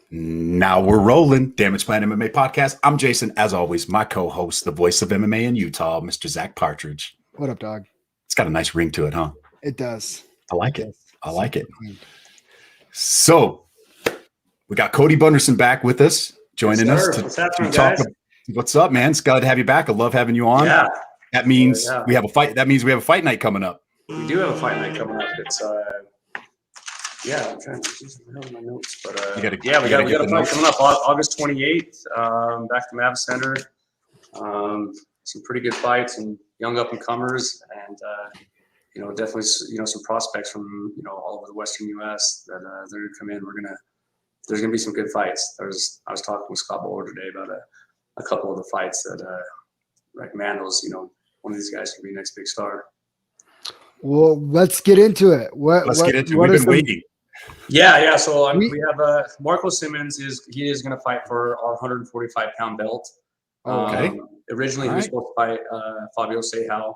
Now we're rolling. Damage Plan MMA podcast. I'm Jason. As always, my co-host, the voice of MMA in Utah, Mr. Zack Partridge. What up, dog? It's got a nice ring to it, huh? It does. I like it. I like it. So we got Cody Bunderson back with us, joining us to talk. What's up, man? It's glad to have you back. I love having you on. Yeah. That means we have a fight. That means we have a fight night coming up. We do have a fight night coming up. It's I'm trying to see my notes, but we got a fight coming up August 28th. Back to Mav Center. Some pretty good fights and young up and comers, and definitely some prospects from all over the Western U.S. that they're gonna come in. There's gonna be some good fights. I was talking with Scott Bowler today about a couple of the fights that one of these guys could be next big star. Well, let's get into it. Let's get into it. We've been waiting. Yeah. So we have Marco Simmons is going to fight for our 145-pound belt. Okay. Originally, he was supposed to fight Fabio Sehal.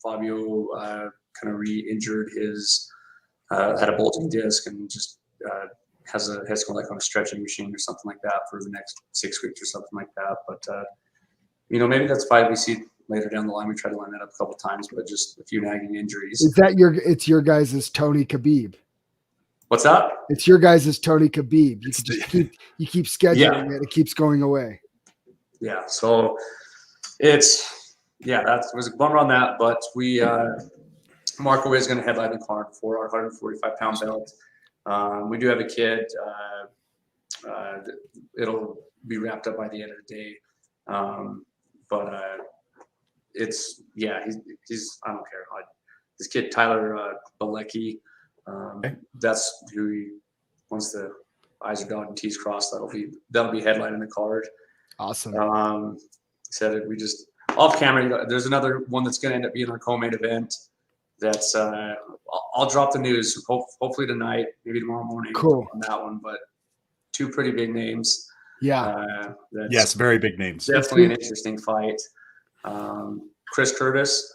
Fabio kind of re-injured his had a bulging disc and just has to go like on a stretching machine or something like that for the next 6 weeks or something like that. But maybe that's a fight we see later down the line. We try to line that up a couple of times, but just a few nagging injuries. Is that it's your guys' Tony Khabib? What's that? It's your guys' Tony Khabib. You keep scheduling it. It keeps going away. Yeah. So that was a bummer on that, but Marco is going to headline the card for our 145-pound belt. We do have a kid. It'll be wrapped up by the end of the day. He's I don't care. This kid Tyler Balecki, that's who he once the I's are dotted and T's crossed. That'll be headlining the card. Awesome. Said it. We just off camera. There's another one that's going to end up being our co-main event. That's I'll drop the news hopefully tonight, maybe tomorrow morning. Cool on that one, but two pretty big names. Yeah. Yes, very big names. Definitely an interesting fight. Chris Curtis,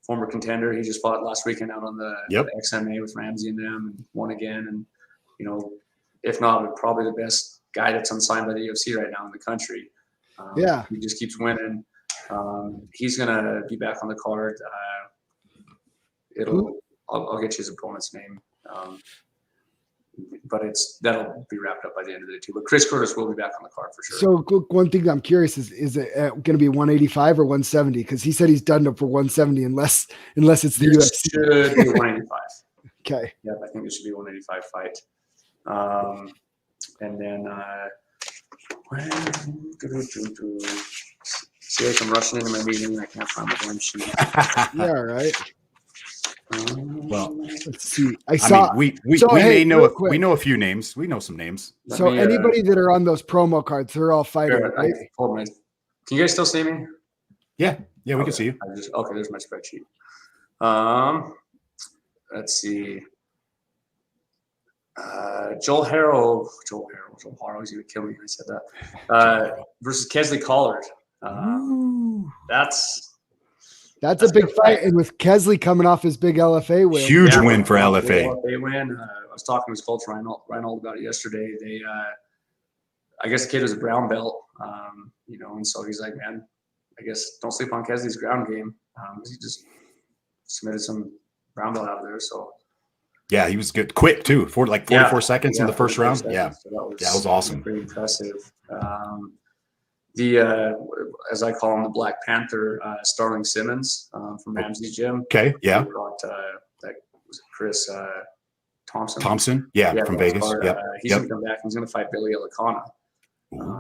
former contender. He just fought last weekend out on the XMA with Ramsey and them and won again. And, if not, probably the best guy that's unsigned by the UFC right now in the country. He just keeps winning. He's going to be back on the card. I'll get you his opponent's name. But that'll be wrapped up by the end of the day too. But Chris Curtis will be back on the card for sure. So one thing I'm curious is it going to be 185 or 170? Because he said he's done up for 170 unless it's the UFC. Should be 185. Okay. Yeah, I think it should be a 185 fight. And then see, like I'm rushing into my meeting and I can't find my damn sheet. Yeah, right. Well, let's see. We know a few names. We know some names. Anybody that are on those promo cards, they're all fighting. Right? Hold on. Can you guys still see me? Yeah, we can see you. There's my spreadsheet. Let's see. Joel Harrow. He's gonna kill me when I said that. Versus Kesley Collard. That's a big fight, and with Kesley coming off his big LFA win, huge win for LFA. LFA win. I was talking to his coach Reinhold about it yesterday. They, I guess the kid was a brown belt, and so he's like, man, I guess don't sleep on Kesley's ground game. He just submitted some brown belt out of there, so. Yeah, he was good, quick too, for like 44 seconds in the first round. So that was awesome. Pretty impressive. As I call him, the Black Panther, Starling Simmons from Ramsey's gym. Okay, yeah. Brought, that was Chris Thompson. From Vegas. He's going to come back. He's going to fight Billy Elikana.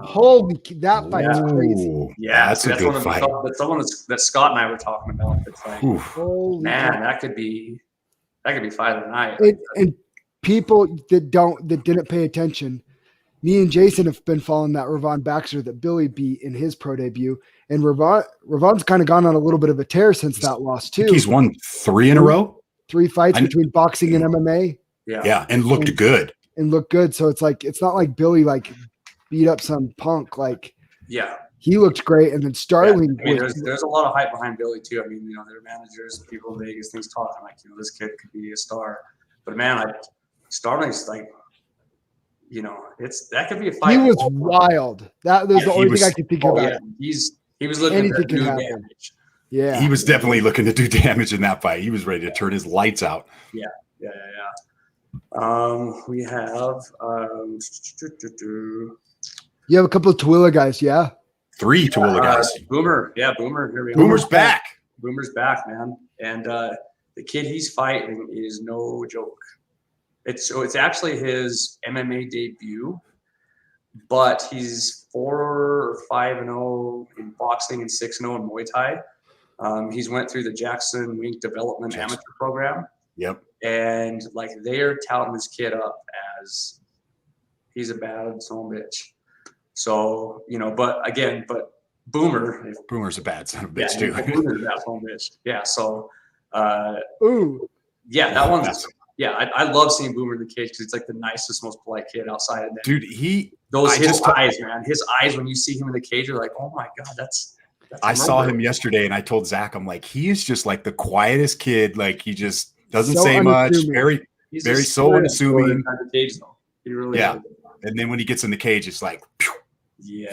Holy, that fight's crazy. Yeah, that's a good fight. That's the one that Scott and I were talking about. It's like, man, that could be fight of the night. And people that didn't pay attention, me and Jason have been following that Ravon Baxter that Billy beat in his pro debut. And Ravon's kind of gone on a little bit of a tear since that loss too. He's won 3 in a row. 3 fights between boxing and MMA. Yeah, and looked good. So it's like, it's not like Billy like beat up some punk. Like, he looked great. And then Starling. Yeah. I mean, there's a lot of hype behind Billy too. I mean, their managers, people in Vegas, things talking like, this kid could be a star. But man, Starling's like, that could be a fight. He was wild. That was the only thing I could think about. Yeah, he was looking Anything to can do happen. damage. Yeah, he was definitely looking to do damage in that fight. He was ready to turn his lights out. Yeah. We have you have a couple of Tooele guys. Yeah, 3 Tooele guys. Boomer. Yeah, Boomer. Here we go. Boomer's back. Boomer's back, man. And the kid he's fighting is no joke. It's actually his MMA debut, but he's 4 or 5-0 in boxing and 6-0 in Muay Thai. He's went through the Jackson Wink Development Amateur Program. Yep. And like they're touting this kid up as he's a bad son of a bitch. So, but Boomer's a bad son of a bitch too. Boomer's a bad son of a bitch. Yeah. So, ooh, yeah, that one's. Yeah, I love seeing Boomer in the cage because it's like the nicest, most polite kid outside of that. Dude, his eyes, man. His eyes when you see him in the cage, you're like, oh my god, that's I saw him yesterday, and I told Zack, I'm like, he is just like the quietest kid. Like he just doesn't say much. Very so unassuming. He really is. And then when he gets in the cage, it's like,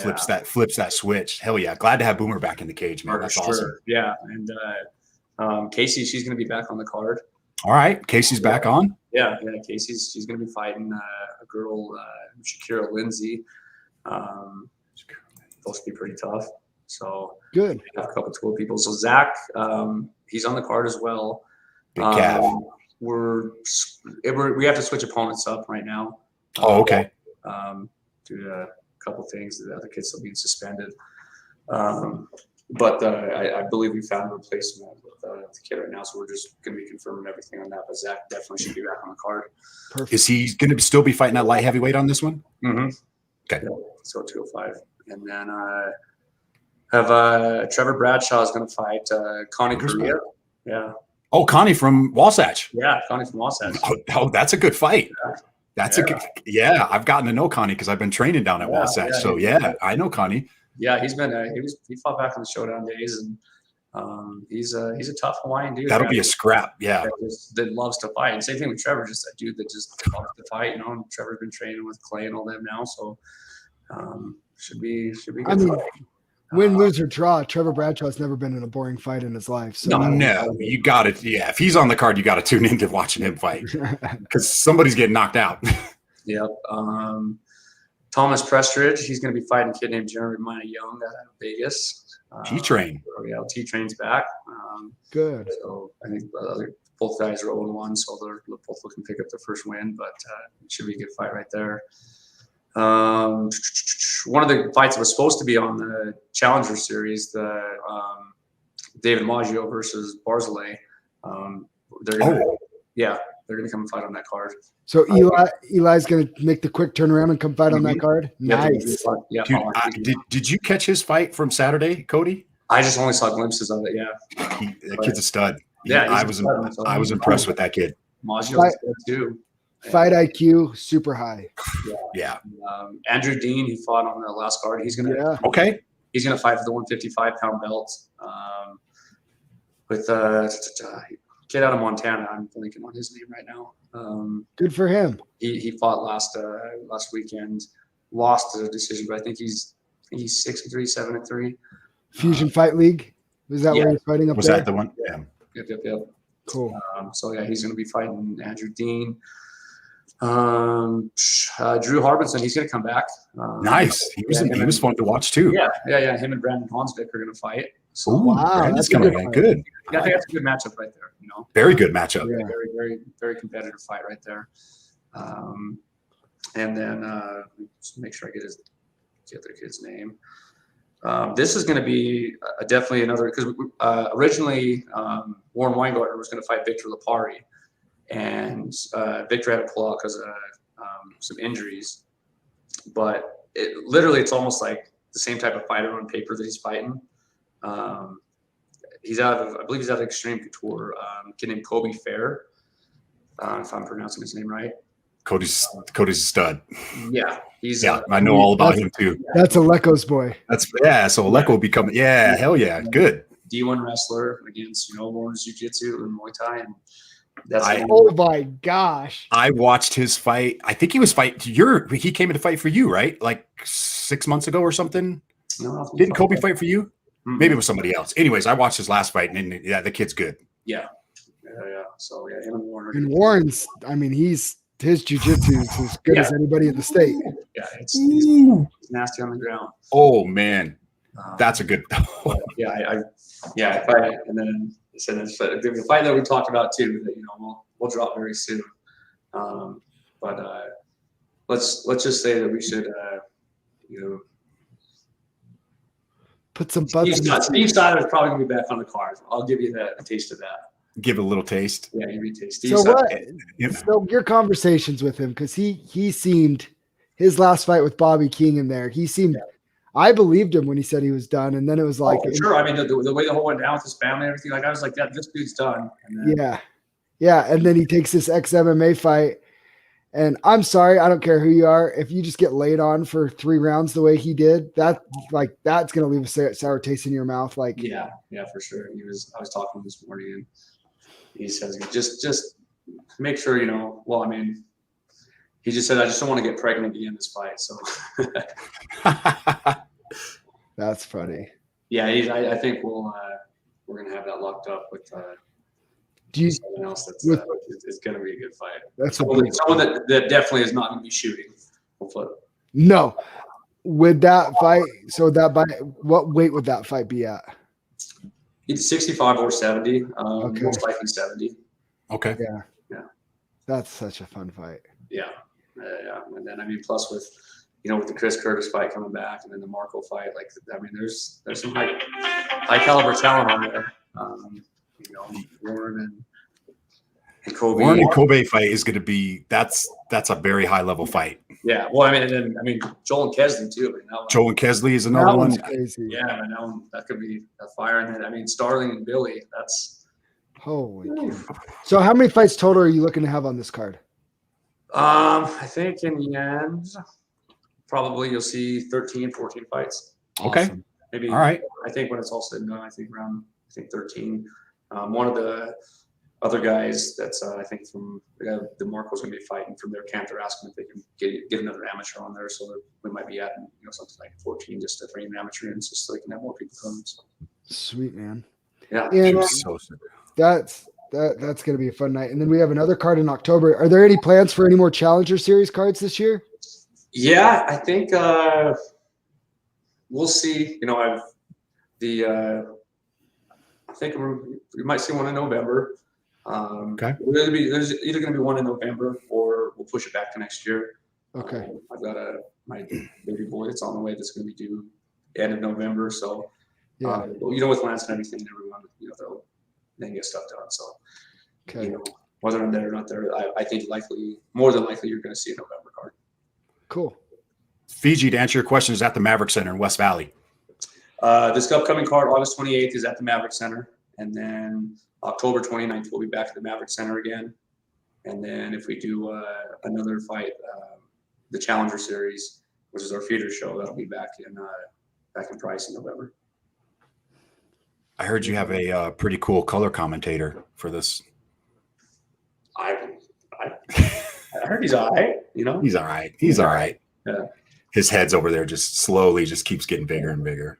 flips that switch. Hell yeah! Glad to have Boomer back in the cage, man. That's awesome. Yeah, and Casey, she's going to be back on the card. All right, Casey's back on. Yeah, she's going to be fighting a girl, Shakira Lindsay. Supposed to be pretty tough. So good. We have a couple of people. So Zack, he's on the card as well. Big calf. We have to switch opponents up right now. Oh, okay. Due to a couple things, the other kid's still being suspended. But I believe we found a replacement with the kid right now, so we're just going to be confirming everything on that. But Zack definitely should be back on the card. Perfect. Is he going to still be fighting that light heavyweight on this one? Mm-hmm. Okay. Yeah, so 205. And then have Trevor Bradshaw is going to fight Connie Correa. Yeah. Oh, Connie from Wasatch. Yeah, Connie from Wasatch. Oh, that's a good fight. Yeah. That's a good. Yeah, I've gotten to know Connie because I've been training down at Wasatch. So I know Connie. Yeah, he fought back on the Showdown days, and he's a tough Hawaiian dude. That'll be a scrap. Yeah, that loves to fight. And same thing with Trevor, just a dude that just loves to fight. And Trevor's been training with Clay and all them now, so should be good. I mean, win, lose, or draw, Trevor Bradshaw's never been in a boring fight in his life. So no, you got it. Yeah, if he's on the card, you got to tune into watching him fight because somebody's getting knocked out. Yep. Thomas Partridge, he's going to be fighting a kid named Jeremiah Young out of Vegas. T-Train. T-Train's back. Good. So I think both guys are 0-1, so they're both looking to pick up their first win, but it should be a good fight right there. One of the fights that was supposed to be on the Challenger Series, the David Maggio versus Barzilay. They're gonna come and fight on that card. So Eli's gonna make the quick turnaround and come fight on that card. Nice. Yeah. Dude, did you catch his fight from Saturday, Cody? I just only saw glimpses of it. Yeah. That kid's a stud. Yeah, I was impressed with that kid. Maggio's good too. Fight IQ super high. Yeah. Andrew Dean, he fought on the last card. He's gonna He's gonna fight for the 155-pound belt with kid out of Montana. I'm blanking on his name right now. Good for him. He fought last weekend, lost the decision, but I think he's 6-3, 7-3. Fusion Fight League. Was that where he's fighting up there? Was that the one? Yeah. Yep. Cool. So yeah, he's gonna be fighting Andrew Dean. Drew Harbinson, he's going to come back. Nice. He was fun to watch too. Yeah. Him and Brandon Hansvik are going to fight. So Brandon's coming in good. Yeah, I think that's a good matchup right there. Very good matchup. Yeah, very, very, very competitive fight right there. And then just make sure I get the other kid's name. This is going to be definitely another because originally Warren Weingartner was going to fight Victor Lapari. And Victor had to pull out because of some injuries. But it's almost like the same type of fighter on paper that he's fighting. I believe he's out of Extreme Couture. A kid named Kobe Fair, if I'm pronouncing his name right. Cody's a stud. Yeah, I know all about him too. That's Aleko's boy. So Aleko will be coming. Yeah, hell yeah, good. D1 wrestler against Lawrence Jiu-Jitsu and Muay Thai, and Oh my gosh! I watched his fight. I think he was he came in to fight for you, right? Like 6 months ago or something. No, didn't Kobe fight for you? Mm-hmm. Maybe it was somebody else. Anyways, I watched his last fight, and yeah, the kid's good. Yeah. So yeah, him and Warren. And Warren's, I mean, his jiu-jitsu is as good as anybody in the state. Yeah, he's nasty on the ground. Oh man, that's a good. And then said the fight that we talked about too, that we'll drop very soon. But let's just say that we should put some butts. Steve Seiler is probably gonna be back on the card. I'll give you a taste of that. Give it a little taste. Yeah, give me a taste. So what? So your conversations with him, because he seemed his last fight with Bobby King in there. He seemed. Yeah. I believed him when he said he was done, and then it was like, for sure. I mean, the way the whole went down with his family and everything, like I was like, this dude's done. And then, yeah. And then he takes this ex-MMA fight, and I'm sorry, I don't care who you are. If you just get laid on for 3 rounds the way he did, that's gonna leave a sour taste in your mouth. Like, yeah, for sure. I was talking to him this morning, and he says, just make sure Well, I mean. He just said, I just don't want to get pregnant again in this fight. So that's funny. Yeah, I think we're gonna have that locked up with someone else that's it's gonna be a good fight. That's someone that definitely is not gonna be shooting. Hopefully. No. With that fight, what weight would that fight be at? It's 65 or 70. Most likely 70. Okay. Yeah. That's such a fun fight. Yeah. And then plus with with the Chris Curtis fight coming back, and then the Marco fight, there's some high caliber talent on there. Warren and Kobe. Warren and Kobe fight is going to be that's a very high level fight. Yeah. Well, Joel and Kesley too. Joel and Kesley is another one. Crazy. Yeah, that could be a fire. And then Starling and Billy. That's holy. So how many fights total are you looking to have on this card? I think in the end, probably you'll see 13, 14 fights. Okay. Awesome. Maybe. All right. I think when it's all said and done, I think 13. One of the other guys that's I think from the Marco's going to be fighting from their camp. They're asking if they can get another amateur on there, so that we might be at something like 14 just to bring an amateur in, just so they can have more people come. So. Sweet, man. Yeah. And that's going to be a fun night. And then we have another card in October. Are there any plans for any more Challenger Series cards this year? Yeah, I think we'll see. I think we might see one in November. Okay. There's either going to be one in November or we'll push it back to next year. Okay. I've got my baby boy that's on the way that's going to be due end of November. So, yeah. With Lance and everything, everyone, they'll then get stuff done. So, okay. Whether I'm there or not there, I think more than likely, you're going to see a November card. Cool. Fiji, to answer your question, is at the Maverick Center in West Valley. This upcoming card, August 28th, is at the Maverick Center. And then October 29th, we'll be back at the Maverick Center again. And then if we do another fight, the Challenger Series, which is our feeder show, that'll be back in Price in November. I heard you have a pretty cool color commentator for this. I heard he's all right. He's all right. He's all right. Yeah. His head's over there, just slowly, just keeps getting bigger and bigger.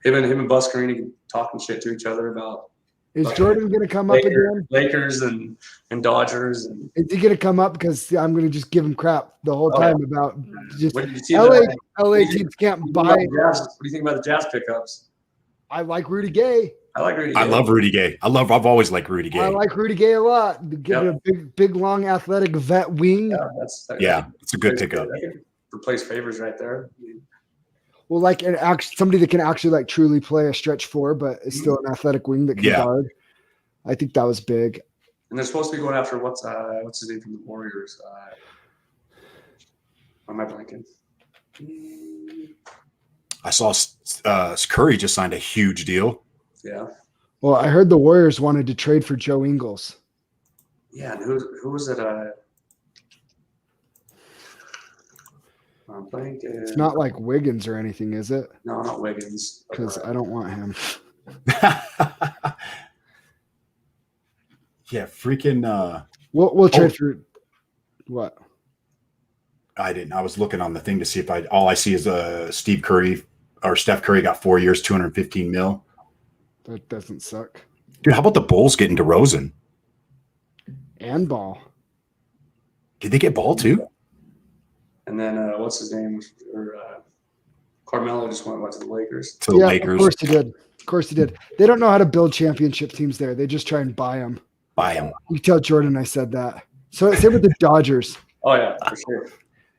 Him and Bus Carini talking shit to each other about. Is Jordan going to come up again? Lakers and Dodgers. And is he going to come up? Because I'm going to just give him crap the whole time about just LA teams can't buy. What do you think about the Jazz pickups? I like Rudy Gay. I love Rudy Gay. I've always liked Rudy Gay. I like Rudy Gay a lot. Give it a big, long, athletic vet wing. Yeah, it's a good pickup. Replace Favors right there. Well, somebody that can actually truly play a stretch four, but is still an athletic wing that can guard. I think that was big. And they're supposed to be going after what's his name from the Warriors? Am I blanking? I saw Curry just signed a huge deal. Yeah. Well, I heard the Warriors wanted to trade for Joe Ingles. Yeah, and who was it? I'm blanking. It's not like Wiggins or anything, is it? No, not Wiggins. Because I don't want him. Yeah, freaking. We'll trade through what? I didn't. I was looking on the thing to see if all I see is Steve Curry or Steph Curry got 4 years, 215 mil. That doesn't suck. Dude, how about the Bulls getting DeRozan? And Ball. Did they get Ball too? And then what's his name? Carmelo just went to the Lakers. To the Lakers. Of course he did. Of course he did. They don't know how to build championship teams there. They just try and buy them. Buy them. You tell Jordan I said that. So same with the Dodgers. Oh yeah, for sure.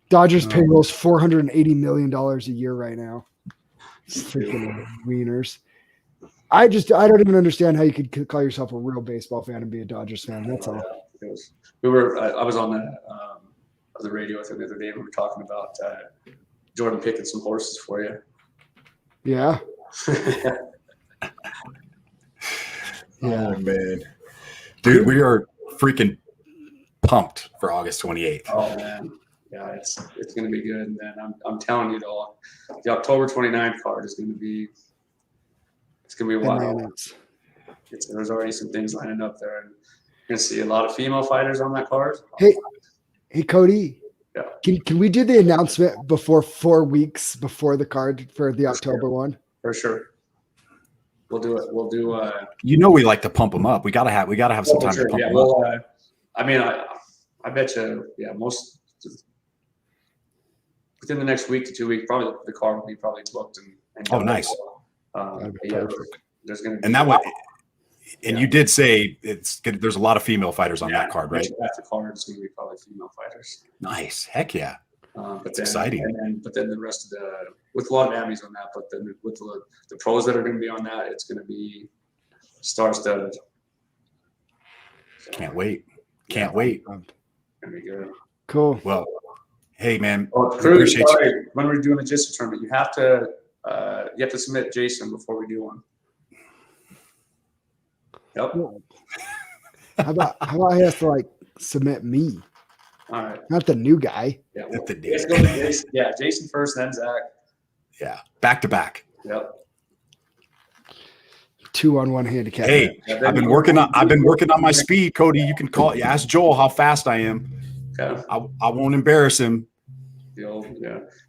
Dodgers payroll's $480 million a year right now. Freaking wieners. I don't even understand how you could call yourself a real baseball fan and be a Dodgers fan. That's all. I was on the radio with him the other day. We were talking about Jordan picking some horses for you. Yeah. Oh man, dude, we are freaking pumped for August 28th. Oh man, yeah, it's going to be good. And then I'm telling you though, the October 29th card is going to be wild. There's already some things lining up there, and you're going to see a lot of female fighters on that card. Hey, Cody. Yeah. Can we do the announcement before 4 weeks before the card for the October one? For sure. We'll do it. We'll do. We like to pump them up. We gotta have some time to pump them up. I bet you. Yeah, most within the next week to 2 weeks, probably the card will be probably booked and oh, nice. There's going to be and that way. And you did say it's good. There's a lot of female fighters on that card, right? After the card, it's going to be probably female fighters. Nice, heck yeah! It's exciting. But then the rest of with a lot of Amis on that, but then with the pros that are going to be on that, it's going to be star-studded. So, Can't wait! Wait. Going to be good. Cool. Well, hey man, appreciate you. When we're doing a jiu-jitsu tournament, you have to submit Jason before we do one. Yep. How about he has to submit me? All right. Not the new guy. Yeah. Let's go to Jason. Yeah, Jason first, then Zack. Yeah. Back to back. Yep. 2-on-1 handicap. Hey, I've been working on my speed, Cody. You can ask Joel how fast I am. Okay. I won't embarrass him. Yeah.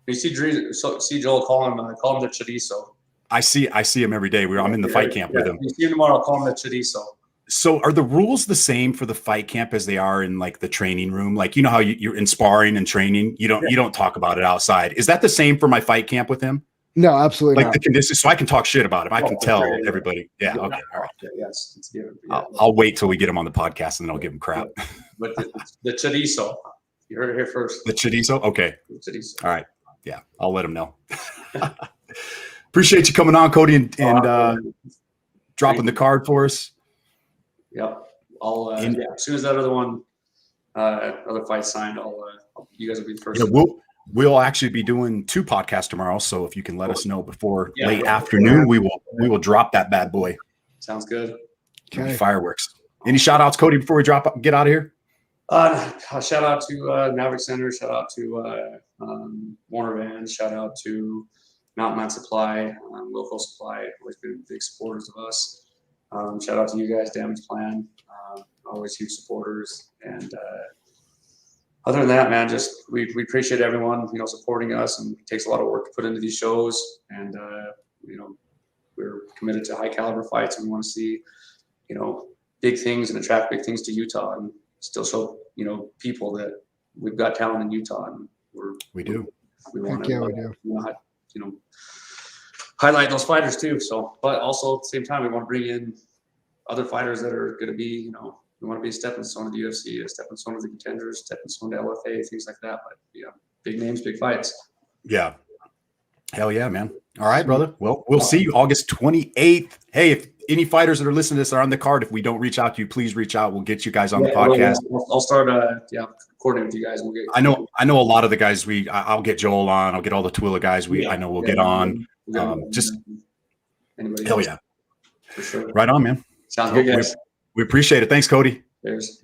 You see Joel call him the Chorizo. I see him every day. I'm in the fight camp with him. You see him tomorrow, I'll call him the Chorizo. So are the rules the same for the fight camp as they are in the training room? How you're in sparring and training, you don't talk about it outside. Is that the same for my fight camp with him? No, absolutely not. The conditions, so I can talk shit about him. I can tell everybody. Yeah. Okay. All right. Yes. I'll wait till we get him on the podcast and then I'll give him crap. But the Chorizo, you heard it here first. The Chorizo? Okay. The Chorizo. All right. Yeah. I'll let him know. Appreciate you coming on, Cody, and dropping the card for us. Yep. As soon as that other fight signed, you guys will be the first. Yeah, we'll actually be doing 2 podcasts tomorrow. So if you can let us know before late afternoon, we will drop that bad boy. Sounds good. Okay. Fireworks. Any shout outs, Cody, before we get out of here? Shout out to Maverick Center. Shout out to Warner Vans. Shout out to Mountain Man Supply, Local Supply. Always been big supporters of us. Shout out to you guys, Damage Plan. Always huge supporters. And other than that, man, just we appreciate everyone supporting us, and it takes a lot of work to put into these shows. And we're committed to high caliber fights, and we want to see big things and attract big things to Utah, and still show people that we've got talent in Utah, and we want to highlight those fighters too. So, but also at the same time, we want to bring in other fighters that are going to be, we want to be a stepping stone to the UFC, a stepping stone to the contenders, stepping stone to LFA, things like that. But big names, big fights. Yeah. Hell yeah, man. All right, brother. Well, we'll see you August 28th. Hey, if any fighters that are listening to this are on the card, if we don't reach out to you, please reach out. We'll get you guys on the podcast. I'll start coordinating with you guys. I know a lot of the guys I'll get Joel on. I'll get all the Twila guys I know we'll get on. Just hell yeah. For sure. Right on, man. Sounds good, guys. We appreciate it. Thanks, Cody. Cheers.